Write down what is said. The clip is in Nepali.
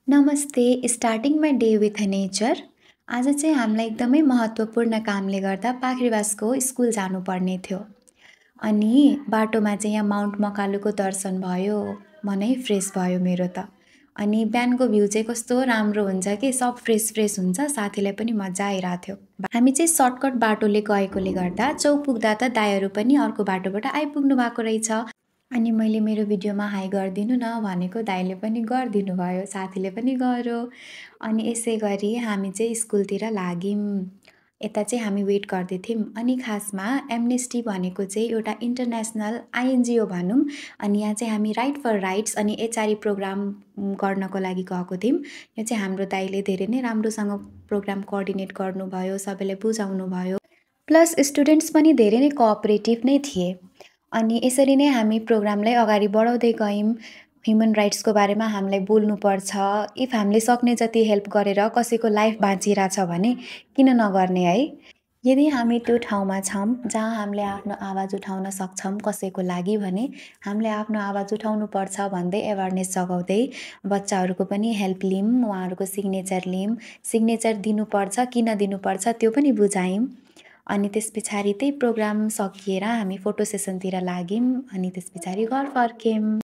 नमस्ते, starting my day with nature. आज चाहिँ हामीलाई एकदमै महत्त्वपूर्ण कामले गर्दा पाखरीवासको स्कुल जानुपर्ने थियो। अनि बाटोमा चाहिँ यहाँ माउन्ट मकालुको दर्शन भयो, मनै फ्रेस भयो मेरो त। अनि बिहानको भ्यू चाहिँ कस्तो राम्रो हुन्छ कि सब फ्रेस फ्रेस हुन्छ, साथीलाई पनि मजा आइरहेको थियो। हामी चाहिँ सर्टकट बाटोले गएकोले गर्दा चौक पुग्दा त दाइहरू पनि अर्को बाटोबाट आइपुग्नु भएको रहेछ। अनि मैले मेरो भिडियोमा हाई गरिदिनु न भनेको दाइले पनि गरिदिनु भयो, साथीले पनि गर्यो। अनि यसै गरी हामी चाहिँ स्कुलतिर लाग्यौँ। यता चाहिँ हामी वेट गर्दै थियौँ। अनि खासमा एमनेस्टी भनेको चाहिँ एउटा इन्टरनेसनल आइएनजिओ भनौँ। अनि यहाँ चाहिँ हामी राइट फर राइट्स अनि एचआरई प्रोग्राम गर्नको लागि गएको थियौँ। यो चाहिँ हाम्रो दाइले धेरै नै राम्रोसँग प्रोग्राम कोअर्डिनेट गर्नुभयो, सबैलाई बुझाउनु भयो। प्लस स्टुडेन्ट्स पनि धेरै नै कोअपरेटिभ नै थिए। अनि यसरी नै हामी प्रोग्रामलाई अगाडि बढाउँदै गयौँ। ह्युमन राइट्सको बारेमा हामीलाई बोल्नुपर्छ। इफ हामीले सक्ने जति हेल्प गरेर कसैको लाइफ बाँचिरहेछ भने किन नगर्ने है। यदि हामी त्यो ठाउँमा छौँ जहाँ हामीले आफ्नो आवाज उठाउन सक्छौँ कसैको लागि भने हामीले आफ्नो आवाज उठाउनुपर्छ भन्दै एवेरनेस जगाउँदै बच्चाहरूको पनि हेल्प लियौँ, उहाँहरूको सिग्नेचर लियौँ। सिग्नेचर दिनुपर्छ किन दिनुपर्छ त्यो पनि बुझायौँ। अनि त्यस पछाडि त्यही प्रोग्राम सकिएर हामी फोटो सेसनतिर लाग्यौँ। अनि त्यस पछाडि घर फर्क्यौँ।